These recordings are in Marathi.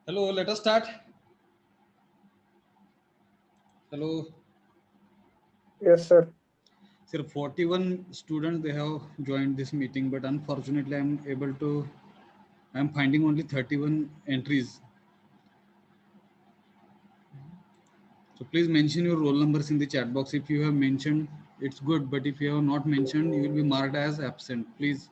Hello, let us start. Hello. Yes, sir. Sir, 41 students they have joined this meeting, but unfortunately, I'm finding only 31 entries. So please mention your roll numbers in the chat box. If you have mentioned, it's good, but if you have not mentioned, you will be marked as absent. Please.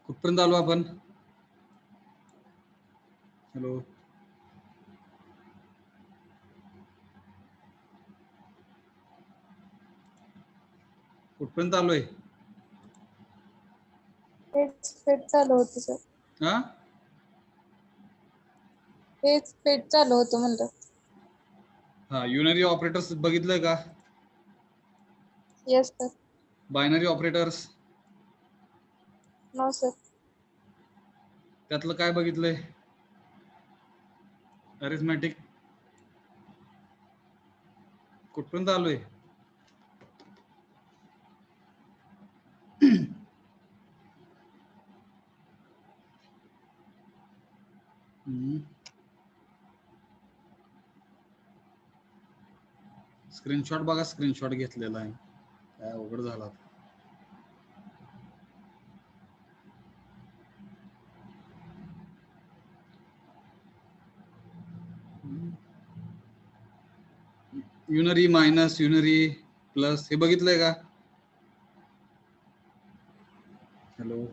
कुठपर्यंत आलो आपण? हॅलो. कुठपर्यंत आलोय? पेट चालू होतं सर. हा? पेट चालू होतं म्हणलं. हा, युनरी ऑपरेटर्स बघितलंय का? Yes sir. Binary operators no sir. त्यातलं काय बघितलंय? अरिथमॅटिक कुठपर्यंत आलोय? स्क्रीनशॉट बघा, स्क्रीनशॉट घेतलेला आहे. काय अवघड झाला. युनरी मायनस युनरी प्लस हे बघितलंय का? Hello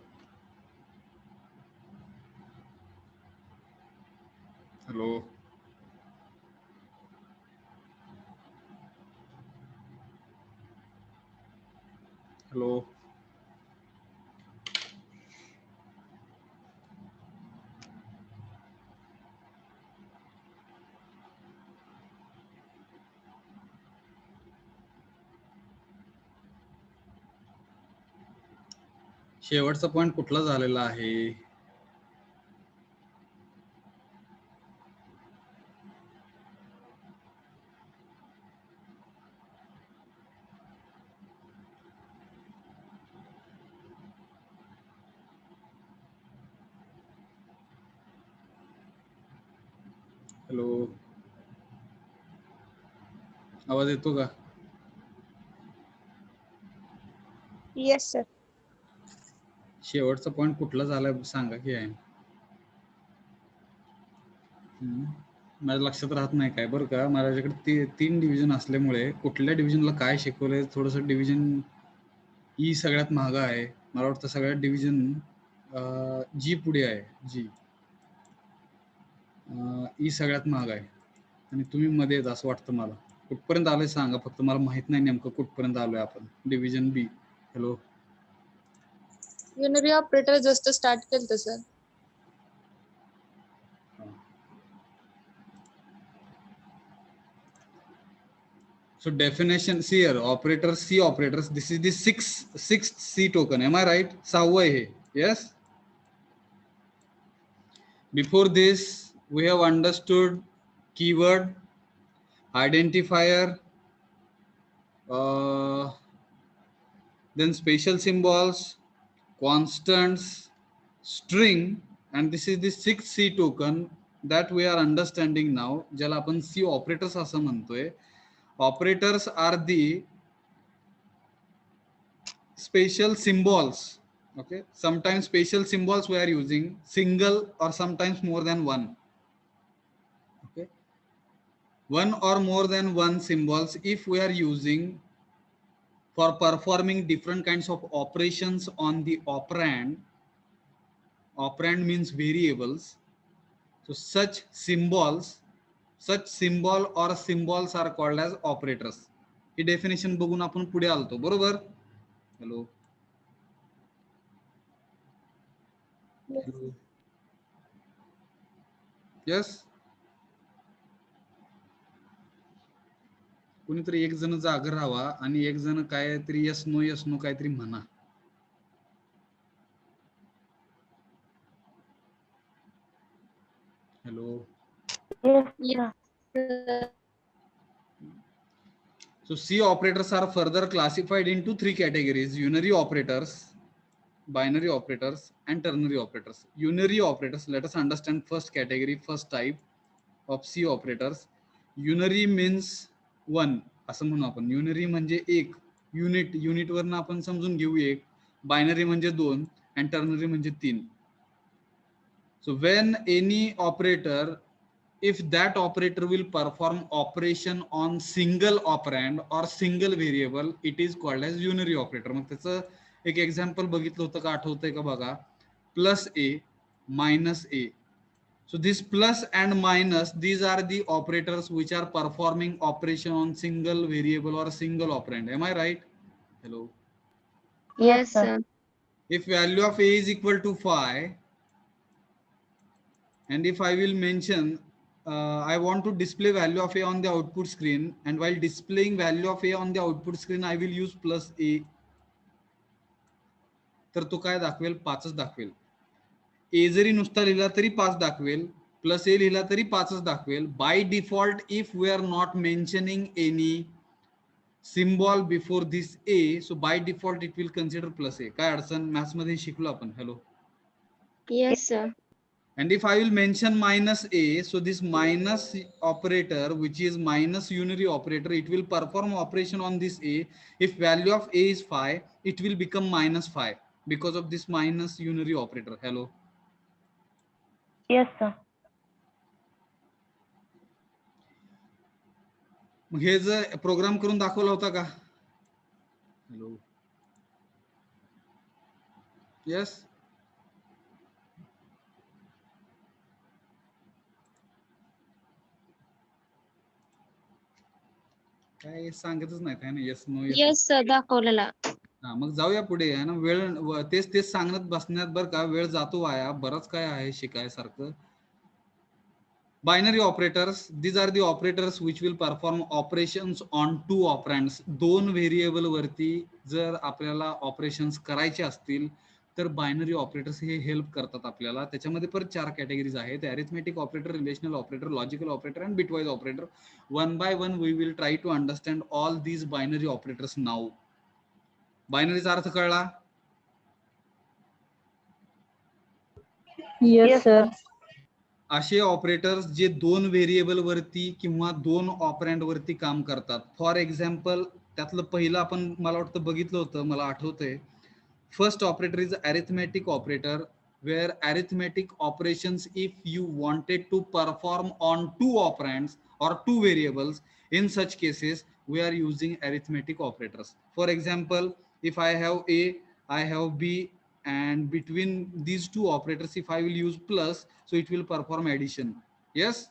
hello. हॅलो. शेवटचा पॉइंट कुठला झालेला आहे? हॅलो. आवाज येतो का? Yes sir. शेवटचा पॉइंट कुठला झालाय सांगा की आहे. माझ्या लक्षात राहत नाही काय बरं का. माझ्याकडे तीन डिव्हिजन असल्यामुळे कुठल्या डिव्हिजनला काय शिकवलंय थोडस. डिव्हिजन ई सगळ्यात महागा आहे. मला वाटतं सगळ्यात डिव्हिजन जी पुढे आहे. जी ई सगळ्यात महाग आहे आणि तुम्ही मध्ये येत असं वाटतं मला. कुठपर्यंत आलोय सांगा फक्त. मला माहित नाही नेमकं कुठपर्यंत आलोय आपण. डिव्हिजन बी. Hello. Unary operator just start केलं sir. So definition, see here, operators, C operators, this is the sixth C token, am I right? 6वा आहे. Yes. Before this we have understood keyword, identifier, then special symbols, constants, string, and this is the sixth C token that we are understanding now. ज्याला आपण C operators असं म्हणतोय. Operators are the special symbols. Okay, sometimes special symbols we are using single or sometimes more than one. Okay, one or more than one symbols if we are using for performing different kinds of operations on the operand. Operand means variables. So such symbol or symbols are called as operators. He definition बघून आपण पुढे आलतो बरोबर. हॅलो. यस. कोणीतरी एक जण जागा राहावा आणि एक जण काहीतरी यस नो काहीतरी म्हणा. Hello. So C operators are further classified into three categories: unary operators, binary operators, and ternary operators. Unary operators, let us understand first category, first type of C operators. Unary means one, असं म्हणू आपण. Unary म्हणजे एक, युनिट, युनिटवरनं आपण समजून घेऊ एक, बायनरी म्हणजे दोन, and ternary म्हणजे तीन. So when any operator, if that operator will perform operation on single operand or single variable, it is called as unary operator. मग त्याचं एक एक्झाम्पल बघितलं होतं का, आठवतंय का बघा, plus A minus A. So this plus and minus, these are the operators which are performing operation on single variable or single operand. Am I right? Hello. Yes, sir. If value of a is equal to 5, and if I will mention, I want to display value of a on the output screen, and while displaying value of a on the output screen, I will use plus a. तर तो काय दाखवेल, 5च दाखवेल. ए जरी नुसता लिहिला तरी 5 दाखवेल, प्लस ए लिहिला तरी 5च दाखवेल. By default, if we are not mentioning any symbol before this A, so by default it will consider plus A. काय अडचण, मॅथ्स मध्ये शिकलो आपण. Hello. Yes, sir. And if I will mention minus a, so this minus operator, which is minus unary operator, it will perform operation on this a. If value of a is 5, it will become minus 5 because of this minus unary operator. Hello. Yes, sir. हे जर प्रोग्राम करून दाखवला होता का? हॅलो. येस. काय सांगतच नाही आहे ना. Yes no yes. Yes, sir. दाखवलेला. हा, मग जाऊया पुढे. आहे ना, वेळ तेच सांगत बसण्यात बरं का वेळ जातो वाया. बरंच काय आहे शिकायसारखं. Binary operators, these are the operators which will perform operations on two operands. दोन व्हेरिएबल वरती जर आपल्याला ऑपरेशन्स करायचे असतील तर बायनरी ऑपरेटर्स हे हेल्प करतात आपल्याला. त्याच्यामध्ये परत 4 कॅटेगरीज आहेत: arithmetic operator, relational operator, logical operator and bitwise operator. One by one we will try to understand all these binary operators now. बायनरीचा अर्थ कळला? Yes, sir. असे ऑपरेटर्स जे दोन व्हेरिएबल वरती किंवा दोन ऑपरँड वरती काम करतात. फॉर एक्झाम्पल, त्यातलं पहिलं आपण मला वाटतं बघितलं होतं, मला आठवतंय. First operator is arithmetic operator, where arithmetic operations, if you wanted to perform on two operands or two variables, in such cases we are using arithmetic operators. For example, if I have a, I have b, and between these two operators if I will use plus, so it will perform addition. Yes.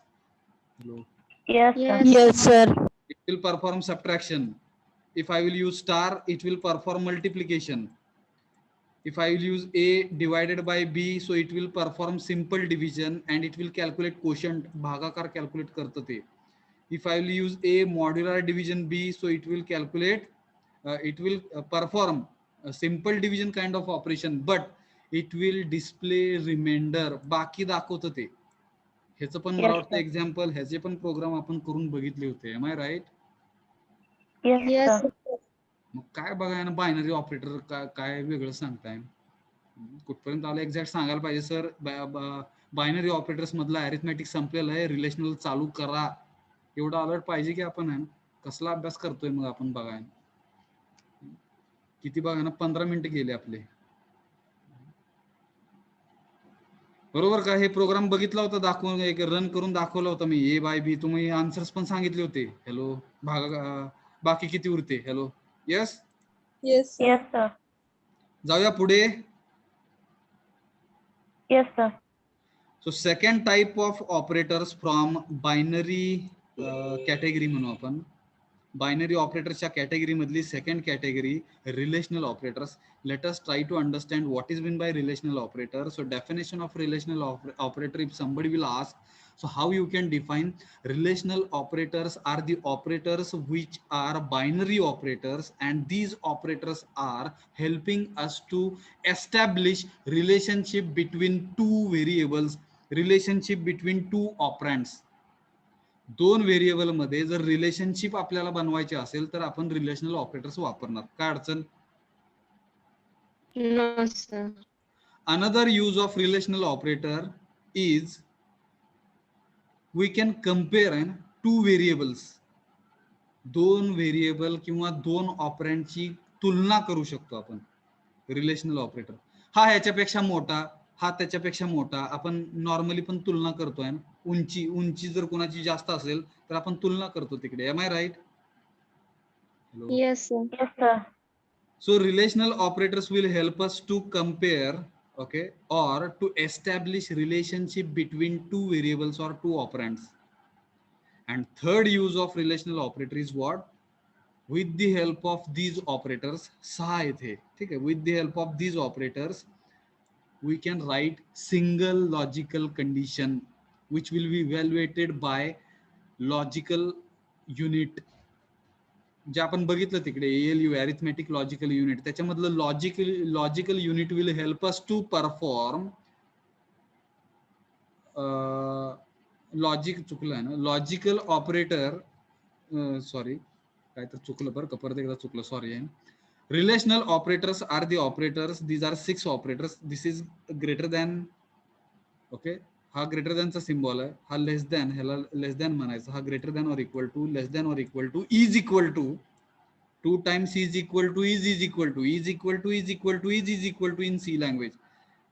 Hello. Yes, sir. Yes. Yes, sir. It will perform subtraction. If I will use star, it will perform multiplication. If I will use a divided by b, so it will perform simple division and it will calculate quotient, भागाकार calculate करतं ते. If I will use a modular division b, so it will calculate, it will perform a simple division kind of operation, but it will display remainder. बाकी दाखवतं ते. ह्याचं पण मला वाटतं एक्झाम्पल, ह्याचे पण प्रोग्राम आपण करून बघितले होते. Am I right? Yes, Yes, sir. sir. मग काय बघाय ना, बायनरी ऑपरेटर काय वेगळं सांगताय? कुठपर्यंत आलं एक्झॅक्ट सांगायला पाहिजे सर. बायनरी ऑपरेटर्स मधला अरिथमॅटिक संपलेलं आहे, रिलेशनल चालू करा, एवढं अलर्ट पाहिजे की आपण. आहे कसला अभ्यास करतोय मग आपण बघाय. किती बघा ना, 15 मिनिटं गेले आपले. बरोबर का? हे प्रोग्राम बघितला होता, दाखवून एक रन करून दाखवलं होतं मी, ए बाय बी. तुम्ही आन्सर्स पण सांगितले होते. हॅलो. बाकी किती उरते? Hello. Yes. Yes sir. Yes, sir. जाऊया पुढे. Yes, sir. So second type of operators from binary category म्हणू आपण. बायनरी ऑपरेटरच्या कॅटेगरी मधली second category relational operators. Let us try to understand what is meant by relational operator. So definition of relational operator, if somebody will ask, so how you can define relational operators? Are the operators which are binary operators, and these operators are helping us to establish relationship between two variables, relationship between two operands. दोन व्हेरिएबल मध्ये जर रिलेशनशिप आपल्याला बनवायची असेल तर आपण रिलेशनल ऑपरेटर्स वापरणार. काय अडचण? No, sir. Another use of relational operator is we can compare two variables. दोन व्हेरिएबल किंवा दोन ऑपरंडची तुलना करू शकतो आपण. रिलेशनल ऑपरेटर हा ह्याच्यापेक्षा मोठा, हा त्याच्यापेक्षा मोठा. आपण नॉर्मली पण तुलना करतोय ना. उंची जर कोणाची जास्त असेल तर आपण तुलना करतो तिकडे. Am I right? Yes, sir. Yes, sir. So relational operators will help us to compare, okay, or to establish relationship between two variables or two operands. And third use of relational operator is what? With the help of these operators, with the help of these operators, we can write single logical condition which will be evaluated by logical unit. जे आपण बघितलं तिकडे ALU, अरिथमेटिक लॉजिकल युनिट, त्याच्यामधलं logical unit will help us to perform logic चुकलं आहे ना, लॉजिकल ऑपरेटर, सॉरी काय तर चुकलं बरं का, परत एकदा चुकलं, सॉरी आहे. Relational operators are the operators, these are 6 operators. This is greater than, okay, हा ग्रेटर दॅनचा सिम्बॉल आहे, हा लेस दॅन, ह्याला लेस दॅन म्हणायचं, हा greater than or equal to, less than or equal to, is equal to, 2 times is equal to, is equal to, is equal to, is equal to, is equal to in C language.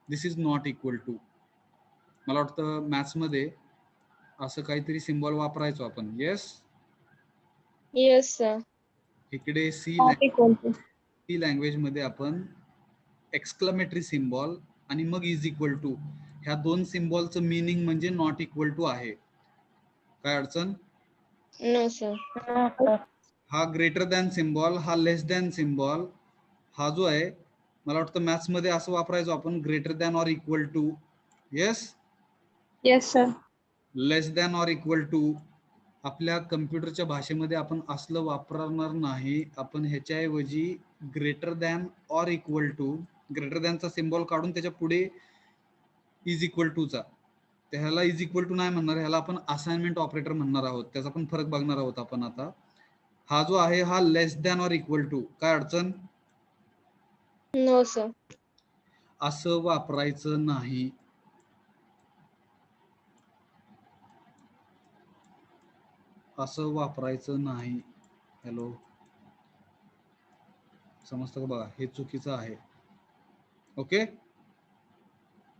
This is not equal to. मला वाटतं मॅथ्स मध्ये असं काहीतरी सिम्बॉल वापरायचो आपण. Yes, Yes, sir. इकडे Not equal to. C language मध्ये आपण एक्सक्लेमेटरी सिम्बॉल आणि मग इज इक्वल टू, ह्या दोन सिम्बॉलचं मिनिंग म्हणजे नॉट इक्वल टू आहे. काय अडचण? No, sir. No, sir. हा ग्रेटर दॅन सिम्बॉल, हा लेस दॅन सिम्बॉल, हा जो आहे मला वाटतं मॅथ्स मध्ये असं वापरायचो आपण, greater than or equal to. Yes, Yes, sir. Less than or equal to. आपल्या कम्प्युटरच्या भाषेमध्ये आपण असलं वापरणार नाही. आपण ह्याच्याऐवजी greater than or equal to, greater दॅनचा सिम्बॉल काढून त्याच्या पुढे इज इक्वल टूचा, ह्याला इज इक्वल टू नाही म्हणणार, ह्याला आपण असाइनमेंट ऑपरेटर म्हणणार आहोत. त्याचा पण फरक बघणार आहोत आपण आता. हा जो आहे हा less than or equal to. काय अडचण? No, sir. असं वापरायचं नाही. असं वापरायचं नाही. हॅलो, समजतं का? बघा, हे चुकीचं आहे. ओके,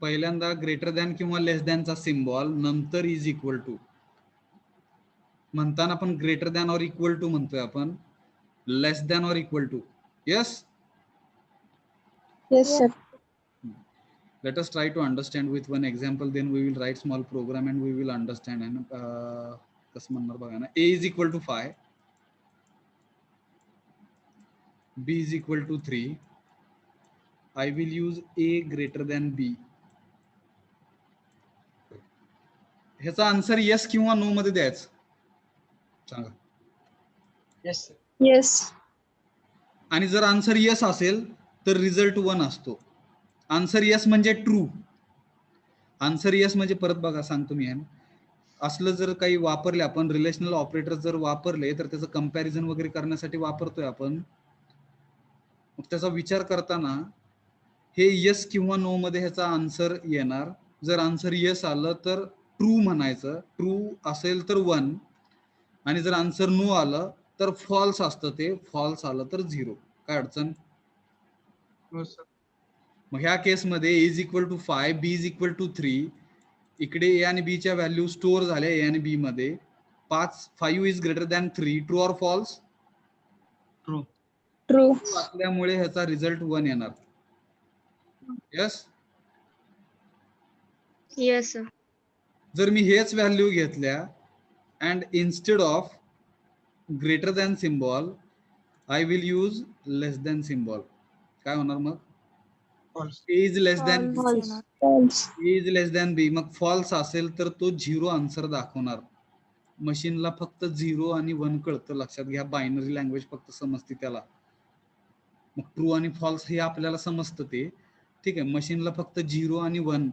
पहिल्यांदा ग्रेटर दॅन किंवा लेस दॅनचा सिम्बॉल, नंतर इज इक्वल टू. म्हणताना आपण greater than or equal to म्हणतोय, आपण less than or equal to. Yes, Yes, sir. let us try to understand with one example, then we will write small program and we will understand. And कसं म्हणणार बघा ना, a is equal to 5, b is equal to 3, I will use a greater than b. ह्याचा आन्सर येस किंवा नो मध्ये द्यायचं, सांगा. Yes. आणि जर आन्सर येस असेल तर रिझल्ट 1 असतो. आन्सर येस म्हणजे ट्रू. आन्सर येस म्हणजे, परत बघा सांगतो मी, असलं जर काही वापरले आपण, रिलेशनल ऑपरेटर जर वापरले तर त्याचं कंपॅरिझन वगैरे करण्यासाठी वापरतोय आपण. मग त्याचा विचार करताना हे येस किंवा नो मध्ये ह्याचा आन्सर येणार. जर आन्सर येस आलं तर ट्रू म्हणायचं, ट्रू असेल तर 1, आणि जर आन्सर नो आलं तर फॉल्स असतं, ते फॉल्स आलं तर 0. काय अडचण? मग ह्या केसमध्ये is equal to 5, B is equal to 3, इकडे ए आणि बी च्या व्हॅल्यू स्टोअर झाल्या ए आणि बी मध्ये. 5 is greater than 3, true or false? True. True. असल्यामुळे ह्याचा रिझल्ट 1 येणार. Yes, Yes, sir. जर मी हेच व्हॅल्यू घेतल्या and instead of greater than symbol I will use less than symbol, काय होणार मग? False. A is less than, False. False. A is less than B. मग फॉल्स असेल तर तो 0 आन्सर दाखवणार. मशीनला फक्त 0 आणि 1 कळतं, लक्षात घ्या. बायनरी लँग्वेज फक्त समजते त्याला. मग ट्रू आणि फॉल्स हे आपल्याला समजतं ते, ठीक आहे. मशीनला फक्त 0 आणि 1,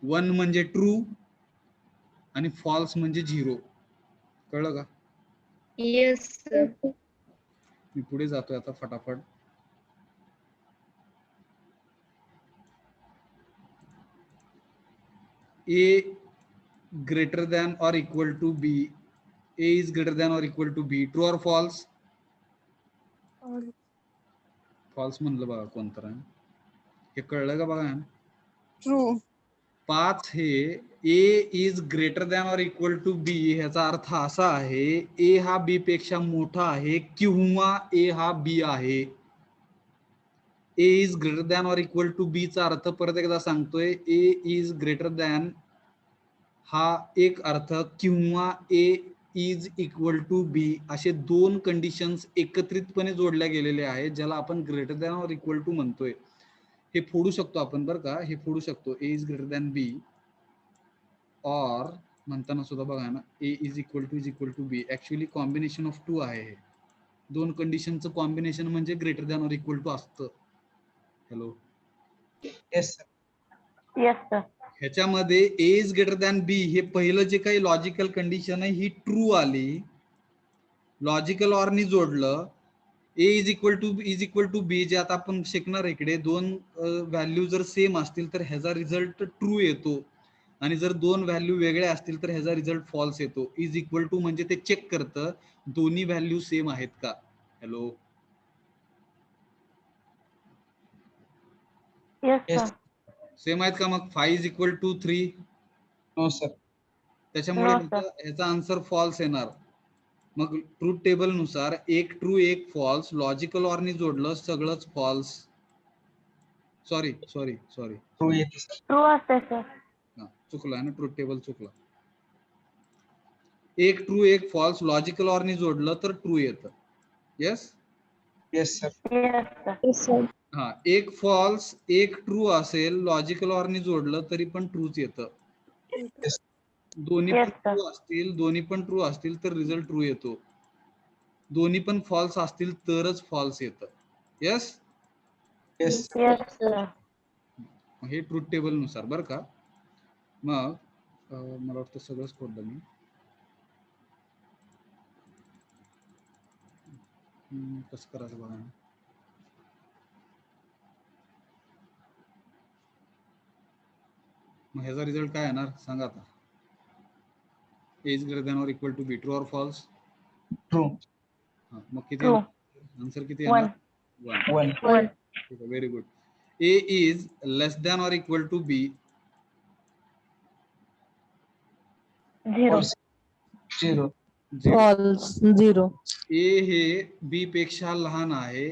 1 म्हणजे ट्रू आणि फॉल्स म्हणजे 0. कळलं का? Yes, sir. मी पुढे जातोय आता फटाफट. A greater than or equal to B. A is greater than or equal to B. True or false? False म्हणलं बघा कोणतं आहे. हे कळलं का बघा. True. 5 हे A is greater than or equal to B ह्याचा अर्थ असा आहे A हा B पेक्षा मोठा आहे किंवा A हा B आहे. A is greater than or equal to B चा अर्थ परत एकदा सांगतोय. A is greater than हा एक अर्थ किंवा A is equal to B असे दोन कंडिशन्स एकत्रितपणे जोडल्या गेलेले आहेत ज्याला आपण ग्रेटर दॅन और इक्वल टू म्हणतोय. हे फोडू शकतो आपण बरं का. हे फोडू शकतो. A is greater than B और म्हणताना सुद्धा बघा ना A is equal to B actually combination of 2 आहे. दोन कंडिशनचं कॉम्बिनेशन म्हणजे ग्रेटर दॅन और इक्वल टू असतं. Hello. Yes, sir. Yes, sir. ह्याच्यामध्ये A is greater than B हे पहिलं जे काही लॉजिकल कंडिशन आहे ही ट्रू आली. लॉजिकल ऑरनी जोडलं. A is equal to B जे आता आपण शिकणार इकडे दोन व्हॅल्यू जर सेम असतील तर ह्याचा रिझल्ट ट्रू येतो आणि जर दोन व्हॅल्यू वेगळ्या असतील तर ह्याचा रिझल्ट फॉल्स येतो. इज इक्वल टू म्हणजे ते चेक करतं दोन्ही व्हॅल्यू सेम आहेत का. Hello. Yes, Yes. sir. Same आहेत का. मग 5 is equal to 3 No, sir. त्याच्यामुळे No, sir. ह्याचा आन्सर फॉल्स येणार. मग ट्रूथ टेबल नुसार एक ट्रू एक फॉल्स. लॉजिकल ऑरनी जोडलं सगळंच फॉल्स. सॉरी True येते, sir. True असते, sir. चुकला ना. ट्रूथ टेबल चुकला. एक ट्रू एक फॉल्स लॉजिकल ऑरनी जोडलं तर ट्रू येतं. Yes. Yes, sir. Yes, sir. Yes, sir. हा एक फॉल्स एक ट्रू असेल लॉजिकल ऑरनी जोडलं तरी पण ट्रूच येतं. Yes. दोन्ही पण Yes, sir. दोन्ही पण ट्रू असतील तर रिझल्ट ट्रू येतो. दोन्ही पण फॉल्स असतील तरच फॉल्स येतं. येस. Yes. Yes, sir. हे ट्रूथ टेबल नुसार बरं का. मग मला वाटतं सगळंच खोडलं मी. कसं करायचं बघा. मग ह्याचा रिझल्ट काय येणार सांगा आता. A is greater than or equal to B. True or false? True. मग किती True. आन्सर किती येणार. 1. 1. One. ठीक आहे. Very good. A is less than or equal to B. Zero. False. 0. False. 0. A हे B पेक्षा लहान आहे.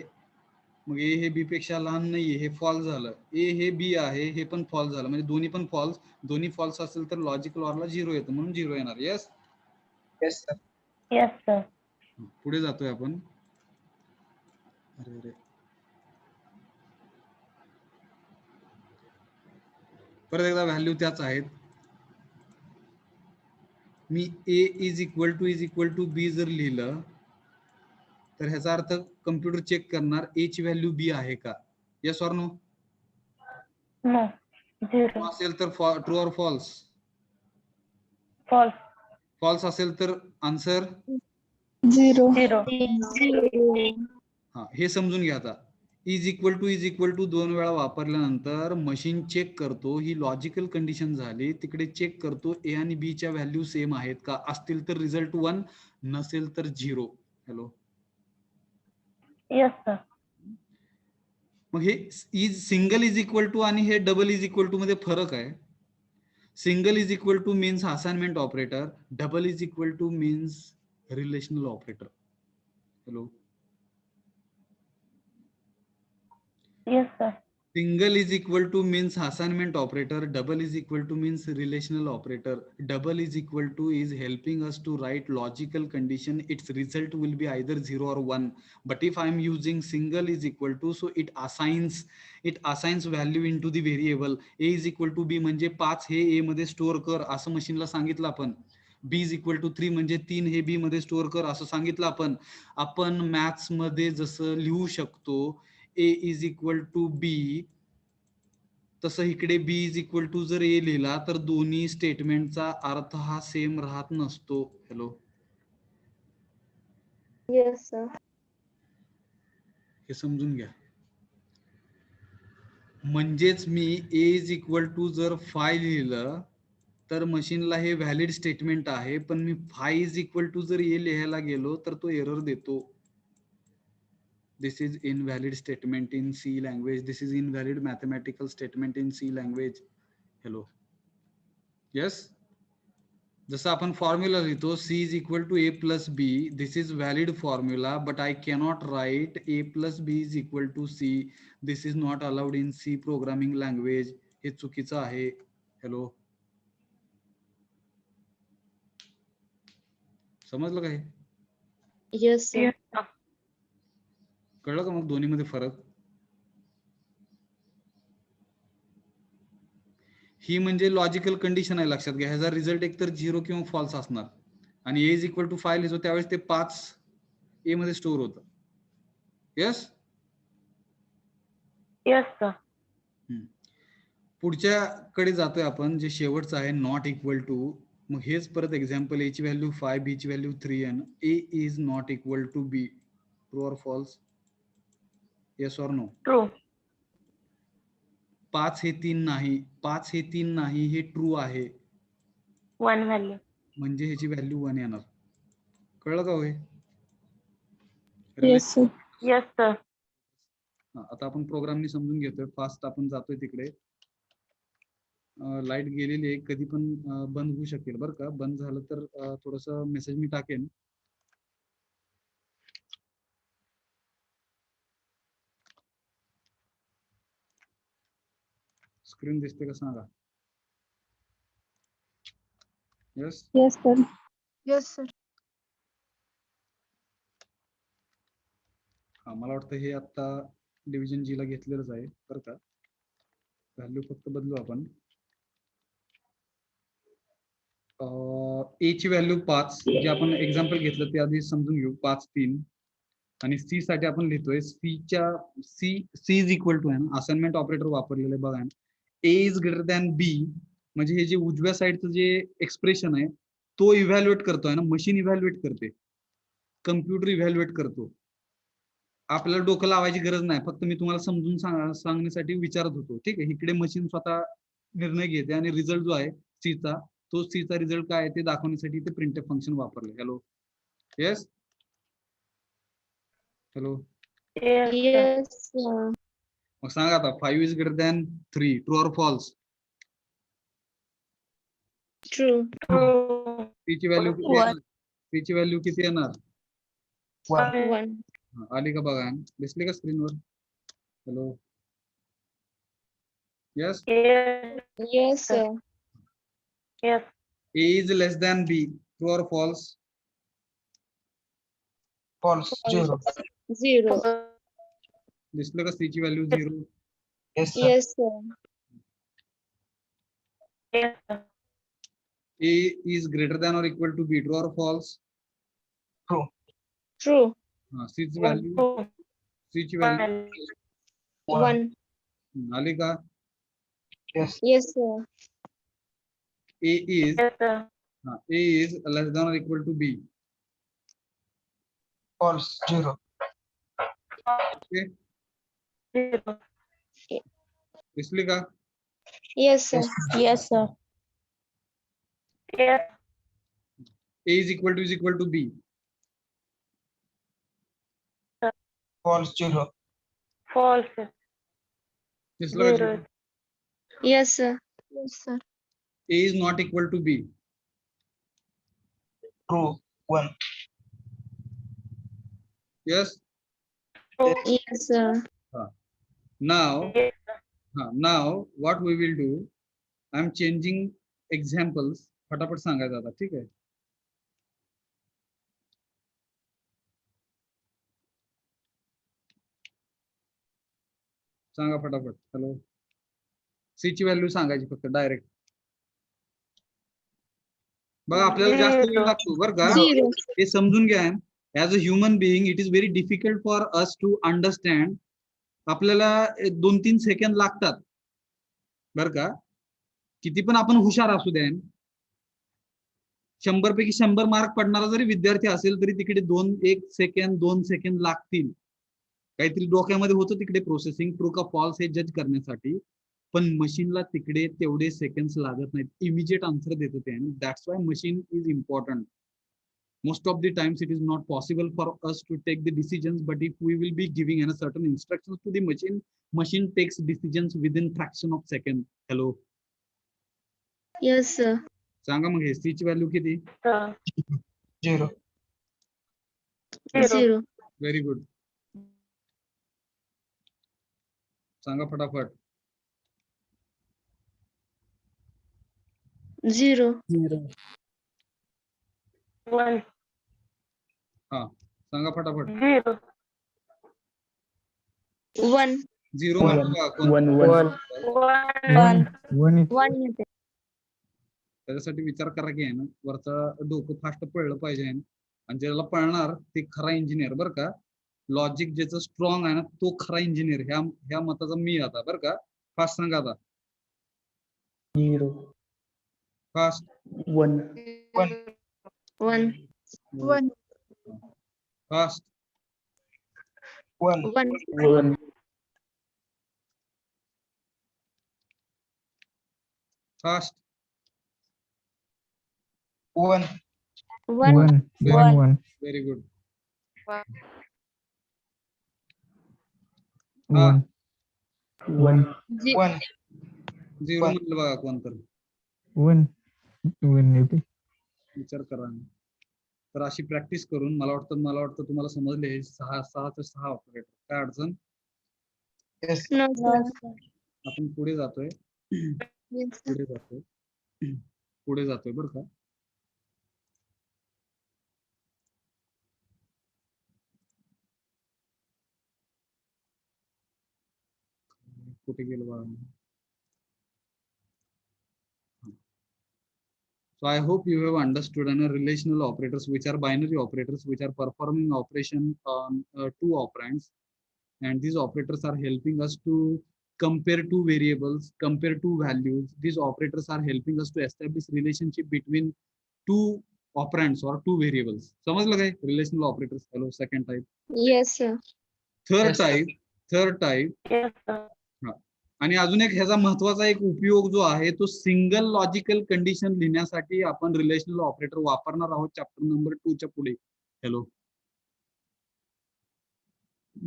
मग A हे B पेक्षा लहान नाहीये हे फॉल्स झालं. A हे B आहे हे पण फॉल्स झालं. म्हणजे दोन्ही पण फॉल्स. दोन्ही फॉल्स असेल तर लॉजिकल ऑरला 0 येतं म्हणून 0 येणार. Yes. Yes, sir. Yes, sir. पुढे जातोय आपण. अरे परत एकदा व्हॅल्यू त्याच आहेत. मी A is equal to B जर लिहिलं तर ह्याचा अर्थ कम्प्युटर चेक करणार A ची व्हॅल्यू B आहे का. Yes or no. No. Zero. असेल तर true or false. False. False असेल तर आन्सर. 0. Zero. हा हे समजून घ्या आता. इज इक्वल टू 2 वेळा वापरल्यानंतर मशीन चेक करतो ही लॉजिकल कंडिशन झाली. तिकडे चेक करतो A आणि B च्या व्हॅल्यू सेम आहेत का. असतील तर रिझल्ट 1 नसेल तर 0. हॅलो. Yes, sir. मग हे सिंगल इज इक्वल टू आणि हे डबल इज इक्वल टू मध्ये फरक आहे. Single is equal two means assignment operator. Double is equal two means relational operator. Hello. Yes, sir. Single is equal to means assignment operator. Double is equal to means relational operator. Double is equal to is helping us to write logical condition. Its result will be either 0 or 1. But if I am using single is equal to, so it assigns value into the variable. A is equal to B म्हणजे 5 हे A मध्ये स्टोअर कर असं मशीनला सांगितलं आपण. B is equal to 3 म्हणजे 3 हे B मध्ये स्टोअर कर असं सांगितलं आपण मॅथ्स मध्ये जसं लिहू शकतो A is equal to B तसं इकडे बी इज इक्वल टू जर ए लिहिला तर दोन्ही स्टेटमेंटचा अर्थ हा सेम राहत नसतो. Hello, Yes, sir. हे समजून घ्या. म्हणजेच मी ए इज इक्वल टू जर 5 लिहिलं तर मशीनला हे व्हॅलिड स्टेटमेंट आहे, पण मी 5 इज इक्वल टू जर ए लिहायला गेलो तर तो एरर देतो. This is invalid statement in C language. This is invalid mathematical statement in C language. Hello. Yes. जसं आपण फॉर्म्युला लिहितो C is equal to A plus B. This is valid formula, but I cannot write A plus B is equal to C. This is not allowed in C programming language. हे चुकीचं आहे. हॅलो, समजलं काय? Yes, sir. कळलं का मग दोन्ही मध्ये फरक? ही म्हणजे लॉजिकल कंडिशन आहे, लक्षात घ्या. ह्याचा रिझल्ट एकतर 0 किंवा फॉल्स असणार. आणि ए इज इक्वल टू 5 लिहितो त्यावेळेस ते 5 ए मध्ये स्टोअर होतं. यस. Yes, sir. पुढच्या कडे जातोय आपण, जे शेवटचं आहे नॉट इक्वल टू. मग हेच परत एक्झाम्पल, ए ची व्हॅल्यू 5, बी ची व्हॅल्यू 3 आणि A is not equal to B. True or false? Yes or no? True. 5 हे 3 नाही, 5 हे 3 नाही, हे ट्रू आहे. 1 value. म्हणजे ह्याची व्हॅल्यू 1 येणार. कळलं का होय? Yes, sir. Yes, sir. आता आपण प्रोग्रामनी समजून घेतोय. फास्ट आपण जातोय तिकडे. लाईट गेलेली आहे, कधी पण बंद होऊ शकेल बरं का. बंद झालं तर थोडस मेसेज मी टाकेन. स्क्रीन दिसते का सांगा. Yes. Yes, sir. Yes, sir. हा, मला वाटतं हे आता डिव्हिजन जी ला घेतलेलंच आहे बरं का. व्हॅल्यू फक्त बदलू आपण. ए ची व्हॅल्यू 5, जे आपण एक्झाम्पल घेतलं ते आधी समजून घेऊ. 5, 3 आणि सी साठी आपण लिहितोय सी इज इक्वल टू आहे ना, असाइनमेंट ऑपरेटर वापरलेलं आहे बघा. ए इज ग्रेटर दॅन बी, म्हणजे हे जे उजव्या साईडचं जे एक्सप्रेशन आहे तो इव्हॅल्युएट करतोय ना, मशीन इव्हॅल्युएट करते, कम्प्युटर इव्हॅल्युएट करतो. आपल्याला डोकं लावायची गरज नाही, फक्त मी तुम्हाला समजून सांगण्यासाठी विचारत होतो. ठीक आहे. इकडे मशीन स्वतः निर्णय घेते आणि रिझल्ट जो आहे सीचा, तो सीचा रिझल्ट काय आहे ते दाखवण्यासाठी ते प्रिंटफ फंक्शन वापरले. Hello. Yes. Hello. Yes, sir. Yes, sir. मग सांगा आता, 5 is greater than 3. True or false? True. True. ची व्हॅल्यू किती One. येणार? ची व्हॅल्यू किती येणार? 1. 1. आली का बघा, दिसली का स्क्रीनवर? Hello. Yes. Yes. Yes, sir. Yes. A is less than B. True or false? False. 0. 0. दिसलं का ची value 0? Yes, sir. Yes, sir. Yes, sir. A is greater than or equal to B. True or false? True. ची व्हॅल्यू True. ची व्हॅल्यू 1. आली का? Yes. Yes, sir. A is Yes, sir. Less than or equal to B. False. 0. Okay, 0. दिसली का? Yes, sir. Yes, sir. Yes. A is equal to B. False. 0. False. दिसलं का? 0. Yes, sir. Yes, sir. A is not equal to B. True. 1. Yes. True. Yes, sir. Now, Yes, sir. now what we will do, I am changing examples. फटाफट सांगायचं आता, ठीक आहे. सांगा फटाफट. हॅलो. सी ची व्हॅल्यू सांगायची फक्त डायरेक्ट. बघा आपल्याला जास्त वेळ लागतो बरं का. 0. हे समजून घ्या. As a human being it is very difficult for us to understand. आपल्याला 2-3 सेकंद लागतात. बर का, किती पण आपण हुशार असू द्या, 100 पैकी 100 मार्क पडणारा जरी विद्यार्थी असेल तरी तिकडे 1 सेकंद 2 सेकंद लागतील. काहीतरी डोक्यामध्ये होतं तिकडे प्रोसेसिंग, ट्रू का फॉल्स हे जज करण्यासाठी. पण मशीनला तिकडे तेवढे सेकंड्स लागत नाहीत, इमिजिएट आन्सर देतं ते. That's why machine is important. Most of the times it is not possible for us to take the decisions, but if we will be giving certain instructions to the machine takes decisions within fraction of second. Hello. Yes, sir. सांगा मग हे c ची व्हॅल्यू किती? Sir. 0. 0. Very good. सांगा फटाफट. 0. 1. हा सांगा फटाफट. 0. 1. 0 One. म्हणलं. 1. 1 येते. त्याच्यासाठी विचार करा की आहे ना, वरचं डोकं फास्ट पळलं पाहिजे आहे ना. आणि ज्याला पळणार ते खरा इंजिनियर बरं का. लॉजिक ज्याचं स्ट्रॉंग आहे ना तो खरा इंजिनियर, ह्या मताचा मी आता बरं का. फास्ट सांगा आता. 0. Fast. 1. 1. 1. Fast. 1. 1. 1. Fast. 1. 1. 1. Very good. 1. 1. 1. 0 म्हणलं बघा कोणतर. 1. 1 येते. विचार करा. तर अशी प्रॅक्टिस करून मला वाटतं तुम्हाला समजले 6 ते 6 ऑपरेटर. काय अडचण? Yes. No, sir. आपण पुढे जातोय. Yes, sir. पुढे जातोय बरं का. कुठे गेलो बा. So I hope you have understood relational operators, which are binary operators, which are performing operation on 2 operands, and these operators are helping us to compare 2 variables, compare 2 values. These operators are helping us to establish relationship between 2 operands or 2 variables. समजलं काय? Relational operators. Hello, second type. Yes, sir. Third Yes, sir. type. Yes, sir. आणि अजून एक ह्याचा महत्वाचा एक उपयोग जो आहे तो सिंगल लॉजिकल कंडिशन लिहिण्यासाठी आपण रिलेशनल ऑपरेटर वापरणार आहोत चॅप्टर नंबर 2 च्या पुढे. हॅलो.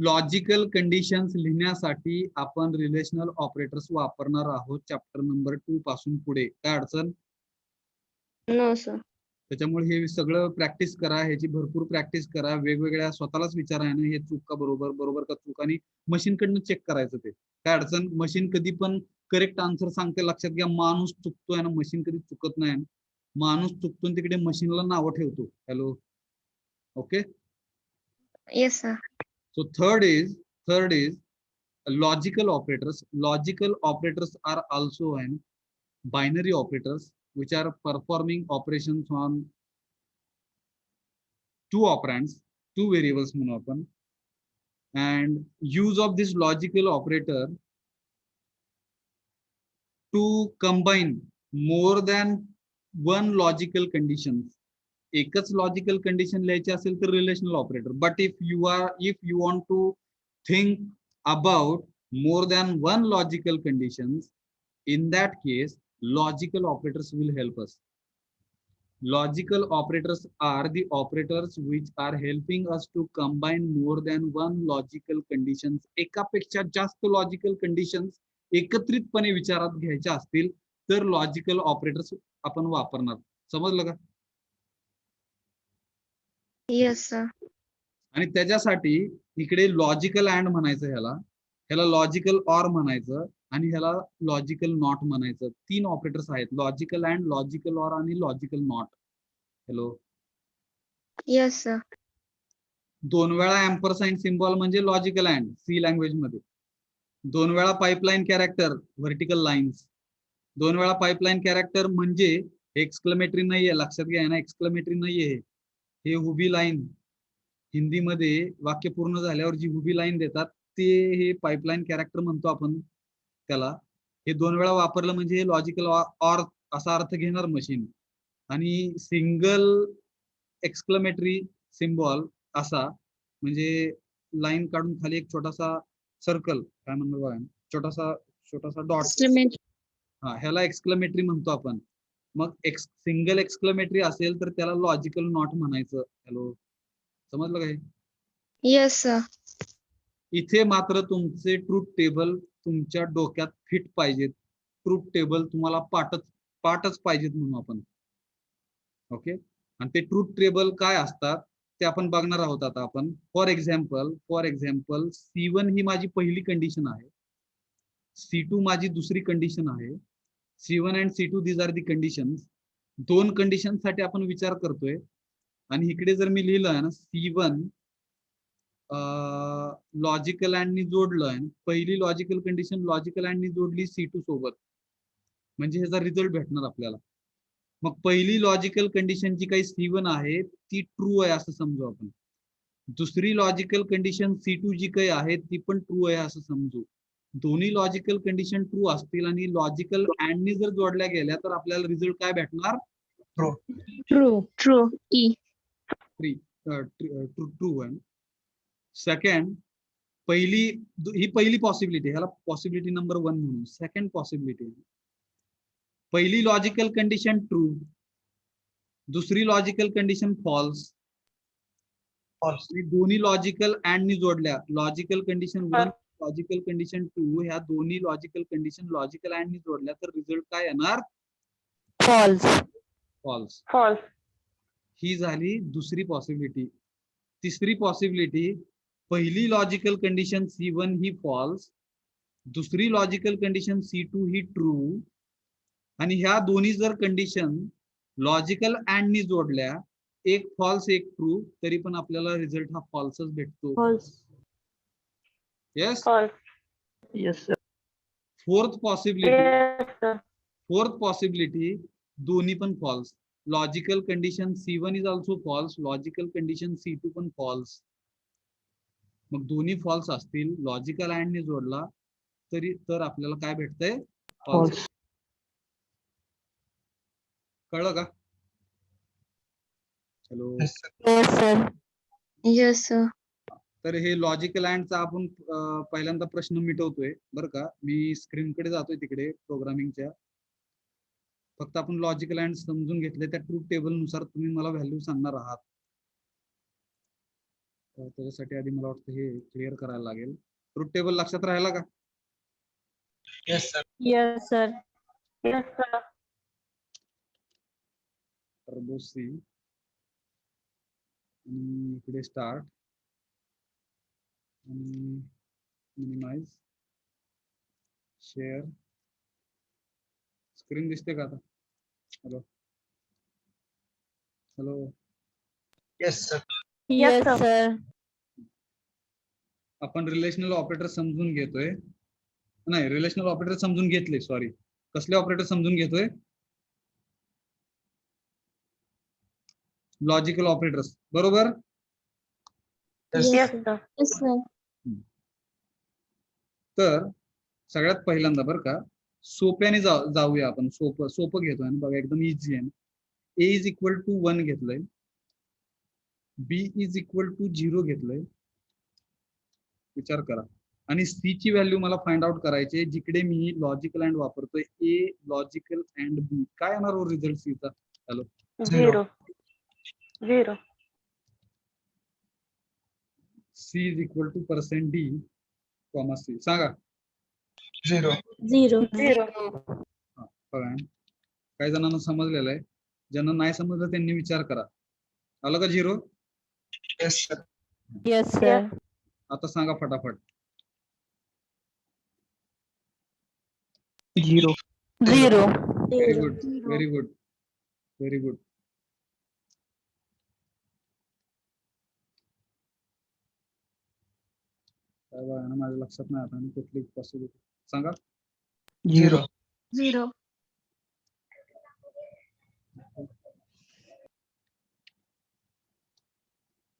लॉजिकल कंडिशन्स लिहिण्यासाठी आपण रिलेशनल ऑपरेटर्स वापरणार आहोत चॅप्टर नंबर 2 पासून पुढे. काय अडचण? No, sir. त्याच्यामुळे हे सगळं प्रॅक्टिस करा, ह्याची भरपूर प्रॅक्टिस करा. वेगवेगळ्या स्वतःलाच विचारा आहे ना, हे चूक का बरोबर, बरोबर का चूक, आणि मशीनकडनं चेक करायचं ते. काय अडचण? मशीन कधी पण करेक्ट आन्सर सांगते. लक्षात घ्या, माणूस चुकतोय ना, मशीन कधी चुकत नाही. माणूस चुकतो तिकडे मशीनला नावं ठेवतो. Hello. Okay. Yes, sir. So third is logical operators. Logical operators are also binary operators which are performing operations on 2 operands, 2 variables म्हणू आपण. And use of this logical operator to combine more than one logical conditions. एकच लॉजिकल कंडिशन लिहायची असेल तर relational operator. But if you want to think about more than one logical conditions, in that case logical operators will help us. Logical operators are the operators which are helping us to combine more than one logical conditions. एकापेक्षा जास्त लॉजिकल कंडिशन्स एकत्रितपणे विचारात घ्यायच्या असतील तर लॉजिकल ऑपरेटर्स आपण वापरणार. समजलं का? Yes, sir. आणि त्याच्यासाठी इकडे लॉजिकल अँड म्हणायचं, ह्याला लॉजिकल ऑर म्हणायचं, आणि ह्याला लॉजिकल नॉट म्हणायचं. 3 ऑपरेटर्स आहेत, लॉजिकल अँड, लॉजिकल ऑर आणि logical not. Hello. Yes, sir. 2 वेळा एम्परसाइन सिम्बॉल म्हणजे लॉजिकल अँड सी लँग्वेज मध्ये. 2 वेळा पाईपलाईन कॅरेक्टर व्हर्टिकल लाईन्स. 2 वेळा पाईपलाईन कॅरेक्टर म्हणजे एक्सक्लेमेटरी नाहीये. लक्षात घ्या ना, एक्सक्लेमेटरी नाहीये. हे उभी लाईन, हिंदीमध्ये वाक्य पूर्ण झाल्यावर जी उभी लाईन देतात ते हे पाईपलाईन कॅरेक्टर म्हणतो आपण त्याला. हे 2 वेळा वापरलं म्हणजे हे लॉजिकल ऑर असा अर्थ घेणार मशीन. आणि सिंगल एक्सक्लेमेटरी सिम्बॉल असा म्हणजे लाईन काढून खाली एक छोटासा सर्कल, काय म्हणणार बघा, छोटासा डॉट, हा, ह्याला एक्सक्लेमेटरी म्हणतो आपण. मग सिंगल एक्सक्लेमेटरी असेल तर त्याला लॉजिकल नॉट म्हणायचं. हॅलो, समजलं काय? Yes, sir. इथे मात्र तुमचे ट्रूथ टेबल तुमच्या डोक्यात फिट पाहिजेत. ट्रूथ टेबल तुम्हाला पाठच पाहिजेत म्हणून आपण. ओके, आणि ते ट्रूथ टेबल काय असतात ते आपण बघणार आहोत आता आपण. फॉर एक्झाम्पल C1 ही माझी पहिली कंडिशन आहे, C2 माझी दुसरी कंडिशन आहे. C1 and C2 these are the conditions. 2 condition साठी आपण विचार करतोय. आणि इकडे जर मी लिहिलं आहे ना C1 लॉजिकल अँड जोडलं, पहिली लॉजिकल कंडिशन लॉजिकल अँड जोडली C2 सोबत, म्हणजे ह्याचा रिझल्ट भेटणार आपल्याला. मग पहिली लॉजिकल कंडिशन जी काही C1 आहे ती ट्रू आहे असं समजू आपण. दुसरी लॉजिकल कंडिशन C2 जी काही आहे ती पण ट्रू आहे असं समजू. दोन्ही लॉजिकल कंडिशन ट्रू असतील आणि लॉजिकल अँड जर जोडल्या गेल्या तर आपल्याला रिझल्ट काय भेटणार? True. True. T. ट्रू आहे. सेकंड, ही पहिली पॉसिबिलिटी, ह्याला पॉसिबिलिटी नंबर 1 म्हणून. सेकंड पॉसिबिलिटी, पहिली लॉजिकल कंडिशन ट्रू, दुसरी लॉजिकल कंडिशन फॉल्स. दोन्ही लॉजिकल अँड जोडल्या, लॉजिकल कंडिशन 1 लॉजिकल कंडिशन 2 ह्या दोन्ही लॉजिकल कंडिशन लॉजिकल अँड जोडल्या तर रिझल्ट काय येणार? फॉल्स. ही झाली दुसरी पॉसिबिलिटी. तिसरी पॉसिबिलिटी, पहिली लॉजिकल कंडिशन C1 ही फॉल्स, दुसरी लॉजिकल कंडिशन C2 ही ट्रू, आणि ह्या दोन्ही जर कंडिशन लॉजिकल अँड जोडल्या, एक फॉल्स एक ट्रू, तरी पण आपल्याला रिझल्ट हा फॉल्सच भेटतो. Yes. Yes, sir. Fourth possibility, दोन्ही पण false. Logical condition C1 is also false, logical condition C2 पण फॉल्स. मग दोन्ही फॉल्स असतील, लॉजिकल अँड जोडला तर आपल्याला काय भेटतंय? फॉल्स. कळलं का? Hello. Yes, sir. Yes, sir. तर हे लॉजिकल अँडचा आपण पहिल्यांदा प्रश्न मिटवतोय बरं का. मी स्क्रीनकडे जातोय तिकडे प्रोग्रामिंगच्या. फक्त आपण लॉजिकल अँड समजून घेतले, त्या ट्रूथ टेबल नुसार तुम्ही मला व्हॅल्यू सांगणार आहात. त्याच्यासाठी आधी मला वाटतं हे क्लिअर करायला लागेल. ट्रूथ टेबल लक्षात राहिला का? Yes, sir. Yes, sir. Turbo C आणि इकडे स्टार्ट आणि मिनिमाइज, शेअर. स्क्रीन दिसते का आता? Hello. Yes, sir. Yes, sir. आपण रिलेशनल ऑपरेटर समजून घेतोय, नाही रिलेशनल ऑपरेटर समजून घेतले, सॉरी. कसले ऑपरेटर समजून घेतोय? लॉजिकल ऑपरेटर्स, बरोबर? Yes, Yes, sir. तर सगळ्यात पहिल्यांदा बरं का सोप्याने जाऊया आपण. सोपं घेतोय बघा, एकदम इझी आहे. A इज इक्वल टू 1 घेतलंय, B इज इक्वल टू 0 घेतलंय. विचार करा. आणि C ची व्हॅल्यू मला फाइंड आउट करायची, जिकडे मी लॉजिकल अँड वापरतोय. A लॉजिकल अँड B काय येणार हो रिझल्ट C चा? Hello. 0. C is equal to %D, C. सांगा. 0. 0. बघा, काही जणांना समजलेलं आहे, ज्यांना नाही समजलं त्यांनी विचार करा. आलं का 0? Yes, sir. Yes, sir. आता सांगा फटाफट. 0. 0. Very good, very good, very good. काय बघा ना, माझ्या लक्षात नाही आता कुठली पॉसिबिलिटी. सांगा. 0. 0.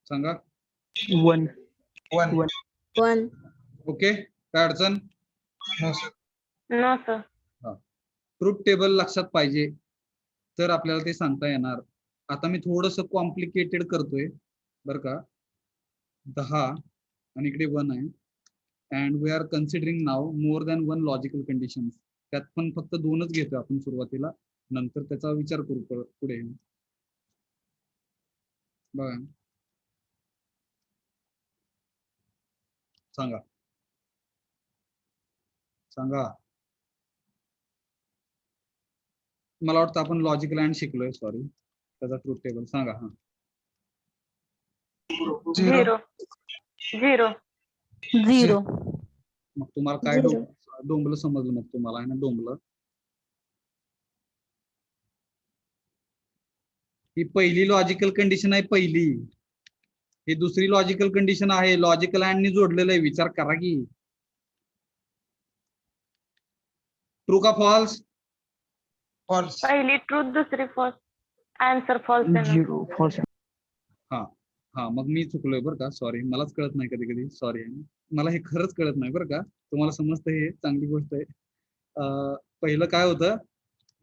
सांगा. 1. 1. 1. ओके, काय अडचण? No, sir. No, sir. Truth table लक्षात पाहिजे तर आपल्याला ते सांगता येणार. आता मी थोडस कॉम्प्लिकेटेड करतोय बरं का. 10 आणि इकडे 1 आहे. And we are considering now more than 1 logical condition. त्यात पण फक्त 2च घेतोय आपण सुरुवातीला, नंतर त्याचा विचार करू पुढे. बघा, सांगा सांगा. मला वाटतं आपण लॉजिकल अँड शिकलोय, सॉरी. त्याचा ट्रूथ टेबल सांगा. हा, Zero. 0. Zero. मग तुम्हाला काय डोंबलं समजलं? मग तुम्हाला आहे ना डोंबलं. ही पहिली लॉजिकल कंडिशन आहे. पहिली ही दुसरी लॉजिकल कंडिशन आहे. लॉजिकल अँड नी जोडलेलं आहे. विचार करा की ट्रू का फॉल्स? False. पहिली ट्रूथ, दुसरी फॉल्स. आन्सर फॉल्स आहे ना. Zero. False. हा, मग मी चुकलोय बरं का. सॉरी, मलाच कळत नाही कधी कधी. सॉरी, मला हे खरंच कळत नाही बरं का. तुम्हाला समजतं हे चांगली गोष्ट आहे. पहिलं काय होतं?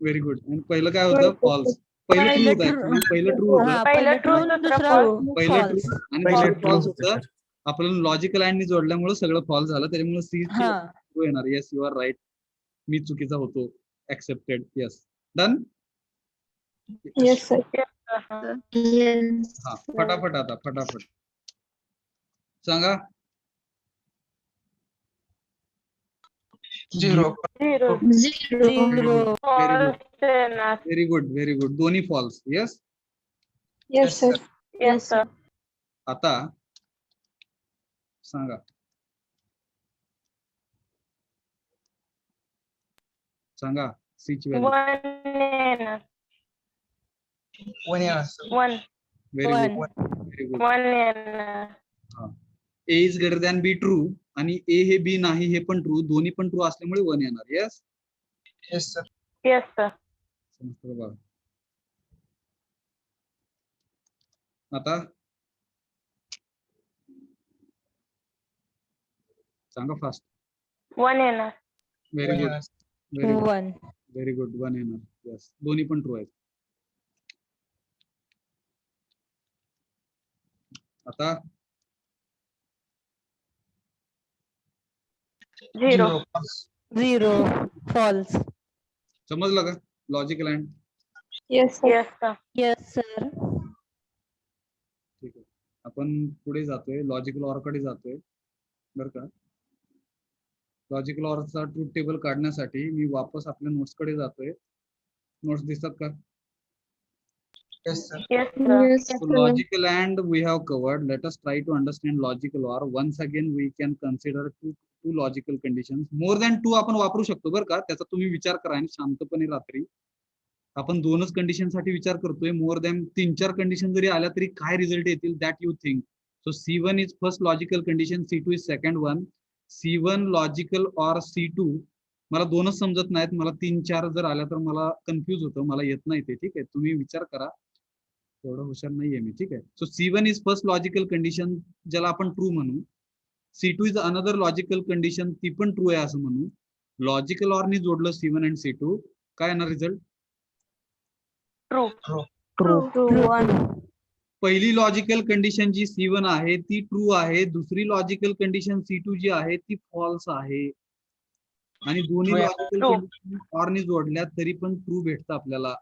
Very good. आणि पहिलं काय होतं? फॉल्स. पहिलं ट्रू होतं actually. पहिलं ट्रू होतं. हा, पहिलं true, true, दुसरं दुसरं false. पहिलं false. ट्रू आणि पहिलं दुसरं true फॉल्स होतं, होतं. आपल्याला लॉजिकल अँड नी जोडल्यामुळे सगळं फॉल्स झालं. त्याच्यामुळे सी हा. ट्रू येणार. Yes, you are right. मी चुकीचा होतो. Accepted. Yes, done. Yes, sir. Yes, sir. Yes. हा, फटाफट आता फटाफट सांगा. Zero. 0. Zero. Zero. False आहे ना. Very good, very good. दोन्ही false. Yes. Yes, sir. Yes, sir. आता सांगा. सांगा सी ची व्हॅल्यू. 1 आहे ना. 1 येणार sir. 1. Very good, One. Very good. 1 आहे ना. A is greater than B true आणि ए हे बी नाही हे पण ट्रू. दोन्ही पण ट्रू असल्यामुळे 1 येणार. Yes, Yes, sir. Yes, sir. समजतं का बघा. आता सांगा फास्ट. 1 आहे ना. व्हेरी 1 गुड, येणार. Very good, One. Very good. 1 येणार. येस, दोन्ही पण ट्रू आहेत. आता 0. Zero. False. Zero. False. समजलं का logical and? Yes, sir. Yes, sir. Yes, sir. ठीक आहे. आपण पुढे जातोय, लॉजिकल ऑर कडे जातोय बरं का. लॉजिकल ऑरचा ट्रूथ टेबल काढण्यासाठी मी वापस आपल्या नोट्स कडे जातोय. नोट्स दिसतात का? Yes, sir. Yes, sir. Yes, So sir. logical and we have covered. Let us try to understand logical or. Once again we can consider two logical conditions. More than 2 आपण वापरू शकतो बरं का. त्याचा तुम्ही विचार करा आणि शांतपणे रात्री. आपण 2च कंडिशन साठी विचार करतोय. मोर दॅन 3-4 कंडिशन जरी आल्या तरी काय रिझल्ट येतील that you think. So C1 is first logical condition, C2 is second one. C1 logical or C2. मला 2च समजत नाहीत. मला 3-4 जर आल्या तर मला कन्फ्यूज होतं. मला येत नाही ते. ठीक आहे, तुम्ही विचार करा. एवढं हुशार नाहीये मी. ठीक आहे. So C1 is first logical condition, ज्याला आपण ट्रू म्हणू. C2 is another logical condition, ती पण ट्रू आहे असं म्हणू. लॉजिकल ऑर नी जोडलं C1 आणि C2, काय येणार रिझल्ट? True. True. One. पहिली लॉजिकल कंडिशन जी C1 आहे ती ट्रू आहे. दुसरी लॉजिकल कंडिशन C2 जी आहे ती फॉल्स आहे. आणि दोन्ही True. Logical True. Condition or नी जोडल्या तरी पण ट्रू भेटतं आपल्याला.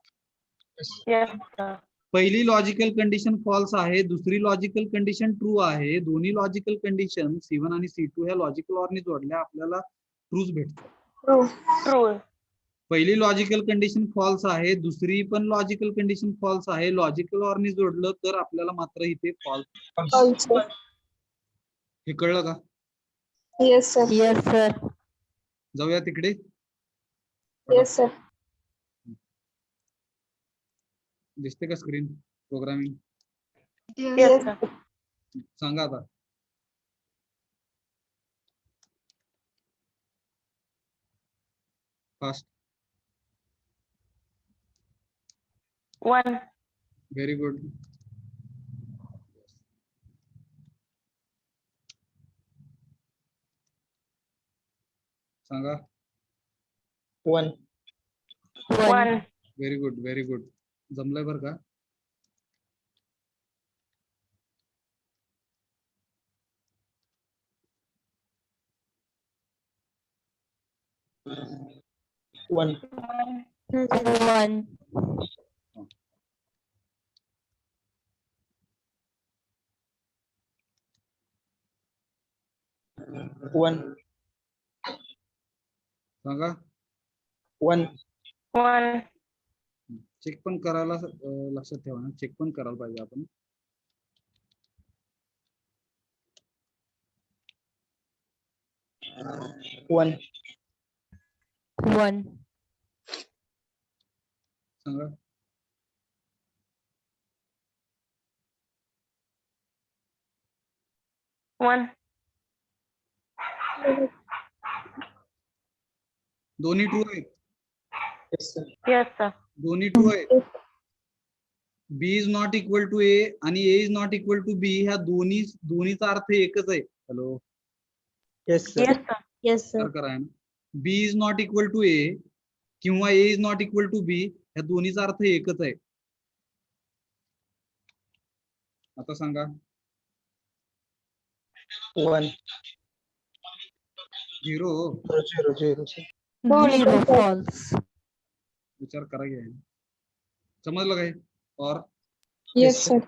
Yes, sir. पहिली लॉजिकल कंडिशन फॉल्स आहे, दुसरी लॉजिकल कंडिशन ट्रू आहे. दोन्ही लॉजिकल कंडिशन C1 आणि C2 ह्या लॉजिकल ऑर नी जोडल्या आपल्याला ट्रूच भेटतं. True. True. पहिली लॉजिकल कंडिशन फॉल्स आहे, दुसरी पण लॉजिकल कंडिशन फॉल्स आहे. लॉजिकल ऑर नी जोडलं तर आपल्याला मात्र इथे फॉल्स. False. False. हे कळलं का? Yes, sir. Yes, sir. जाऊया तिकडे. Yes, sir. दिसते का स्क्रीन? Programming Yes, sir. सांगा आता. फास्ट. 1. Very good. सांगा. 1. 1. Very good, very good. जमलंय बरं का? One. 1. 1. सांगा. 1. 1. चेक पण करायला लक्षात ठेवा ना, चेक पण करायला पाहिजे आपण. One. 1. सांगा. One. दोन्ही ट्रू आहेत. Yes, sir. Yes, sir. दोन्ही ट्रू आहेत. बी इज नॉट इक्वल टू ए आणि A is not equal to बी, ह्या दोन्हीचा अर्थ एकच आहे. Hello, Yes, sir. Yes, sir. Yes, sir. करा. बी इज नॉट इक्वल टू ए किंवा ए इज नॉट इक्वल टू बी, ह्या दोन्हीचा अर्थ एकच आहे. आता सांगा. 1. 0. 0, 0, 0. 0. False. विचार करा घ्या. समजलं काय? और Yes, sir.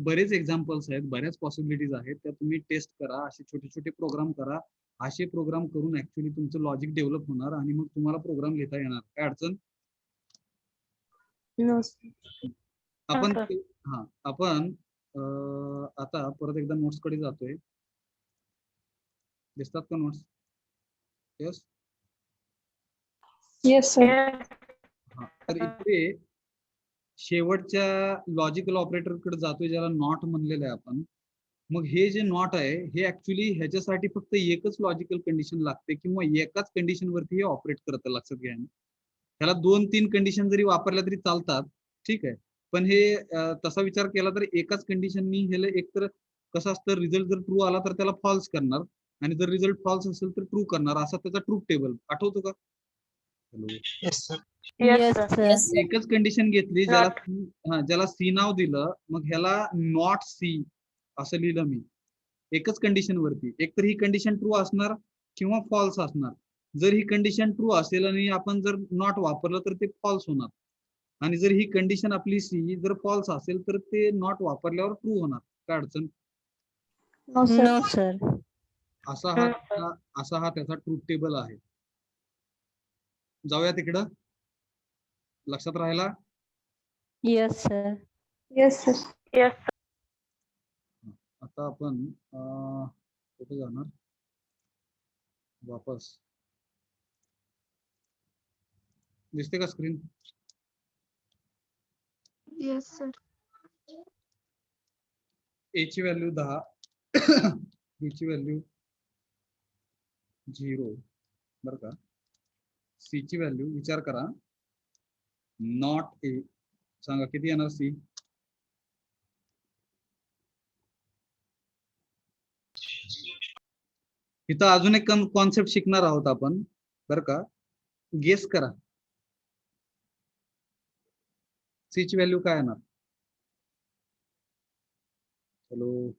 बरेच एक्झाम्पल्स आहेत, बऱ्याच पॉसिबिलिटीज आहेत, त्या तुम्ही टेस्ट करा. असे छोटे छोटे प्रोग्राम करा. असे प्रोग्राम करून ऍक्च्युली तुमचं लॉजिक डेव्हलप होणार आणि मग तुम्हाला प्रोग्राम लिहिता येणार. काय अडचण? No, sir. आपण Okay. आपण आता परत एकदा नोट्स कडे जातोय. दिसतात का notes? Yes. Yes, sir. Yes. तर इथे शेवटच्या लॉजिकल ऑपरेटर कडे जातोय, ज्याला नॉट म्हणलेलं आहे आपण. मग हे जे नॉट आहे हे ऍक्च्युली ह्याच्यासाठी फक्त एकच लॉजिकल कंडिशन लागते किंवा एकाच कंडिशन वरती हे ऑपरेट करतं. लक्षात घ्या. ह्याला 2-3 कंडिशन जरी वापरल्या तरी चालतात, ठीक आहे. पण हे तसा विचार केला तर एकाच कंडिशननी ह्याला एकतर कसं असतं, रिझल्ट जर ट्रू आला तर त्याला फॉल्स करणार आणि जर रिझल्ट फॉल्स असेल तर ट्रू करणार, असा त्याचा ट्रूथ टेबल. आठवतो का? Hello. Yes, sir. Yes, Yes, sir. sir. एकच कंडिशन घेतली, ज्याला सी नाव दिलं, मग ह्याला नॉट सी असं लिहिलं मी. एकच कंडिशन वरती. एकतर ही कंडिशन ट्रू असणार किंवा फॉल्स असणार. जर ही कंडिशन ट्रू असेल आणि आपण जर नॉट वापरलं तर ते फॉल्स होणार, आणि जर ही कंडिशन आपली सी जर फॉल्स असेल तर ते नॉट वापरल्यावर ट्रू होणार. काय अडचण? No, sir. No, sir. असा हा त्याचा ट्रूथ टेबल आहे. जाऊया तिकडं. लक्षात राहिला? Yes, sir. Yes, sir. Yes, sir. आता आपण कुठे जाणार? वापस. दिसते का स्क्रीन? Yes, sir. ए ची व्हॅल्यू 10, बी ची व्हॅल्यू 0 बरं का. सी ची व्हॅल्यू विचार करा, नॉट ए. सांगा किती येणार सी? इथं अजून एक कॉन्सेप्ट शिकणार आहोत आपण, बरं का. गेस करा, सी ची व्हॅल्यू काय येणार? हॅलो.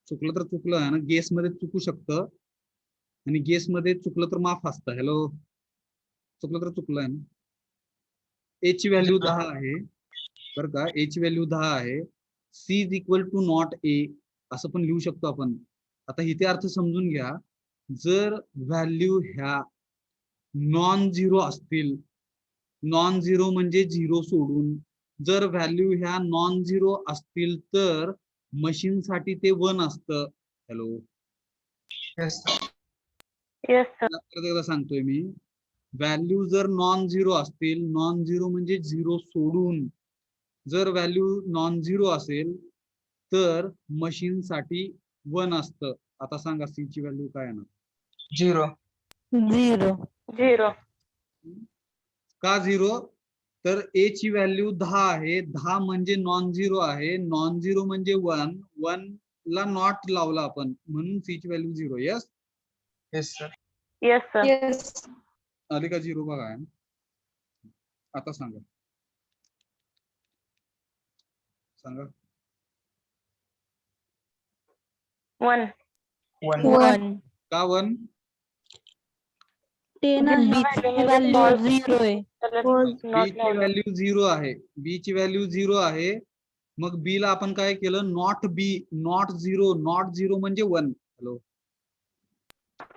चुकलं तर चुकलं आहे ना, गेस मध्ये चुकू शकतं आणि गेस मध्ये चुकलं तर माफ असतं. हॅलो. चुकलं तर चुकलं आहे ना. ए ची व्हॅल्यू 10 आहे बरं का. ए ची व्हॅल्यू 10 आहे. C is equal to not A असं पण लिहू शकतो आपण. आता इथे अर्थ समजून घ्या. जर व्हॅल्यू ह्या नॉन झिरो असतील, नॉन झिरो म्हणजे झिरो सोडून, जर व्हॅल्यू ह्या नॉन झिरो असतील तर मशीन साठी ते 1 असतं. Hello. Yes, sir. Yes, sir. परत एकदा सांगतोय मी, व्हॅल्यू जर नॉन झिरो असतील, नॉन झिरो म्हणजे झिरो सोडून, जर व्हॅल्यू नॉन झिरो असेल तर मशीन साठी 1 असतं. आता सांगा सी ची व्हॅल्यू काय येणार? 0. 0. 0. का 0? तर ए ची व्हॅल्यू 10 आहे. 10 म्हणजे नॉन झिरो आहे. नॉन झिरो म्हणजे 1. 1 ला नॉट लावला आपण, म्हणून सी ची value 0. Yes. Yes, sir. Yes, sir. Yes. आली का झिरो बघा आहे. आता सांगा सांगा. 1. 1 1. का 1? टेन B आहे. ची व्हॅल्यू 0 आहे. बी ची व्हॅल्यू 0 आहे. बी ची व्हॅल्यू 0 आहे. मग बी ला आपण काय केलं? Not be, not 0. नॉट 0 म्हणजे 1. Hello,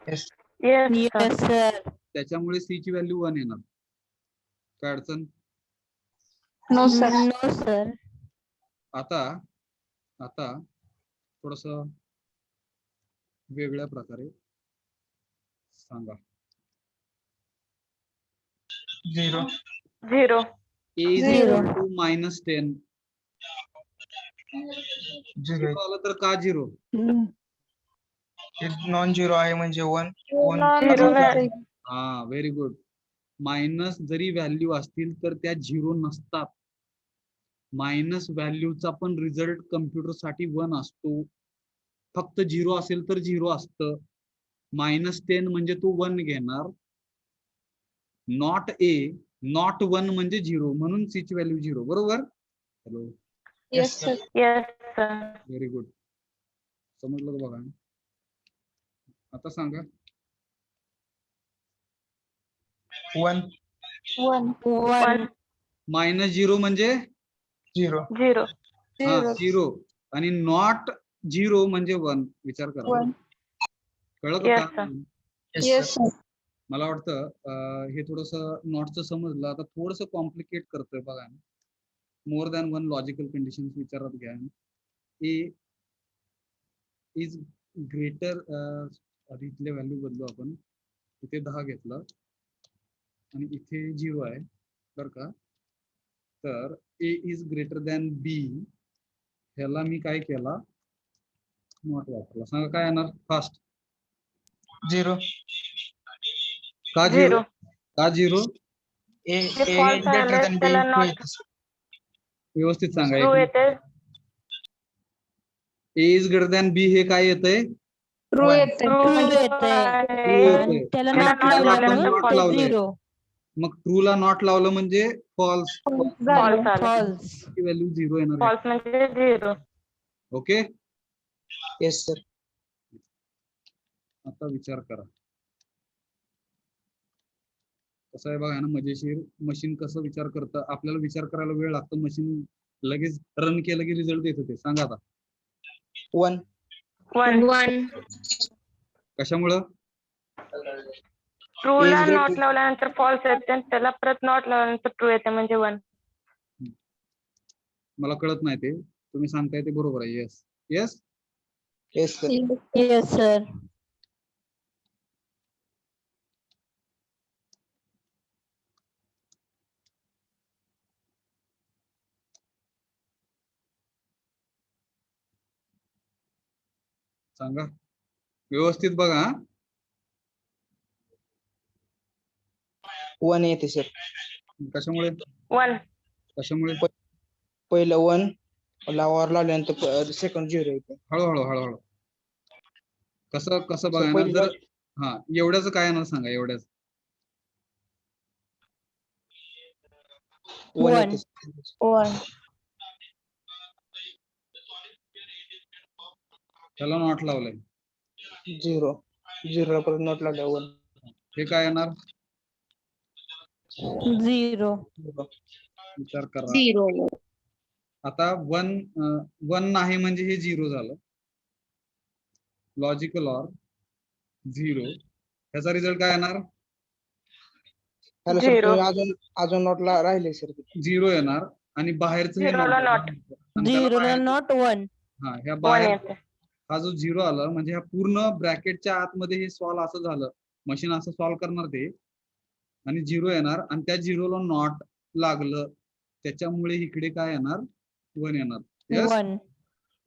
yes Yes, sir. Yes, sir. त्याच्यामुळे सी ची व्हॅल्यू 1 येणार. काय अडचण? No sir. No, sir. आता आता थोडस वेगळ्या प्रकारे सांगा. 0 0. A is Zero. equal to -10. 0 आलं तर का 0? नॉन झिरो आहे म्हणजे 1 Zero 1 नाही. हा, व्हेरी गुड. मायनस जरी व्हॅल्यू असतील तर त्या 0 नसतात. मायनस व्हॅल्यूचा पण रिझल्ट कम्प्युटर साठी 1 असतो. फक्त 0 असेल तर 0 असतं. -10 म्हणजे तू 1 घेणार. नॉट ए, नॉट 1 म्हणजे 0, म्हणून सी ची व्हॅल्यू 0. बरोबर? Hello, yes sir. Yes, sir. Very good. समजलं का बघा? आता सांगा. 1 1 1. -0 म्हणजे 0 0. हा 0 आणि नॉट 0 म्हणजे 1. विचार करा. 1 कळलं Yes, का? sir. Yes sir. मला वाटतं हे थोडस नॉटचं समजलं. आता थोडस कॉम्प्लिकेट करतोय बघा. मोर दॅन 1 लॉजिकल कंडिशन विचारात घ्या. ए इज ग्रेटर, आधी इथले व्हॅल्यू बदलू आपण. इथे 10 घेतलं आणि इथे 0 आहे बरं का. तर ए इज ग्रेटर दॅन बी, ह्याला मी काय केला? नॉट वापरला. सांगा काय येणार फास्ट? 0 का 0? 0. का 0? ए हे false ग्रेटर आलंय, दॅन बी त्याला not व्यवस्थित सांगा. true येते. ए इज ग्रेटर दॅन बी हे काय येतंय? ट्रू येते. True येतंय. आहे. आणि त्याला आणि नॉट त्याला लावलं not म्हणून लावलं ते तर लावलंय. 0. मग ट्रू ला नॉट लावलं म्हणजे फॉल्स. False आलं. False. ची व्हॅल्यू 0 येणार आहे. False म्हणजे 0. ओके, येस सर आता विचार करा. कसं आहे बघा ना, मजेशीर. मशीन कसं विचार करतं? आपल्याला विचार करायला वेळ लागतो. मशीन लगेच रन केलं की रिझल्ट देत होते. सांगा आता 1 1. कशामुळं? True A is ला greater- not लावल्यानंतर false येते आणि त्याला परत not लावल्यानंतर true येते म्हणजे 1. मला कळत नाही ते. तुम्ही सांगताय ते बरोबर आहे. Yes yes. Yes sir Yes, sir. सांगा व्यवस्थित बघा. 1 येते सर कशामुळे? 1. कशामुळे? पहिलं 1 वर लावल्यानंतर सेकंड 0 येते. हळूहळू हळूहळू. कसं कसं बघा ना. पहिली जर हा एवढ्याच काय येणार सांगा. एवढ्याच 1 1. येते 1 त्याला नॉट लावलंय. 0 ला परत नॉट लावल्या 1 हे काय येणार? 0. विचार करा. आता 1 नाही म्हणजे हे 0 झालं. लॉजिकल ऑर 0, ह्याचा रिझल्ट काय येणार? Hello sir 0. तुम्ही अजून नॉट ला राहिले सर 0 येणार आणि बाहेरचं हे 0 ला not. not. आणि त्याला 0 ला बाहेर- नॉट 1. हा, ह्या 1 बाहेर येते. हा जो 0 आला म्हणजे ह्या पूर्ण ब्रॅकेटच्या आतमध्ये हे सॉल्व असं झालं. मशीन असं सॉल्व करणार ते आणि 0 येणार आणि त्या 0 ला नॉट लागलं, त्याच्यामुळे इकडे काय येणार? 1 येणार. Yes? 1.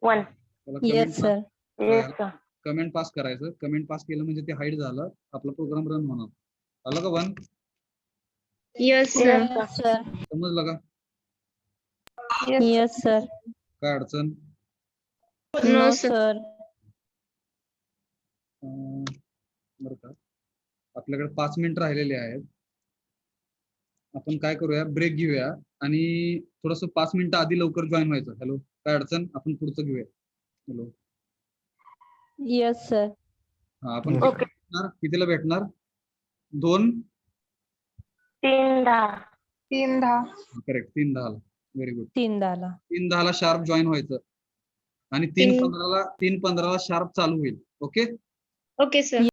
1. त्याला Yes, sir. Yes, sir. Comment pass करायचं. कमेंट पास केलं म्हणजे ते हाईड झालं. आपला प्रोग्राम रन होणार. आलं का 1? Yes sir. Yes, sir. समजलं का? Yes, sir. काय अडचण? No, sir. बरं का, आपल्याकडे 5 मिनिट राहिलेले आहेत. आपण काय करूया, ब्रेक घेऊया आणि थोडस 5 मिनिटं आधी लवकर जॉईन व्हायचं. हॅलो, काय अडचण? आपण पुढचं घेऊया. Hello, yes sir. आपण Yes. ओके. कितीला भेटणार? 2 3:10. 3:10. Correct, 3:10. Very good. 3:10. 3:10 sharp join व्हायचं आणि 3:15 शार्प चालू होईल. ओके. Okay sir.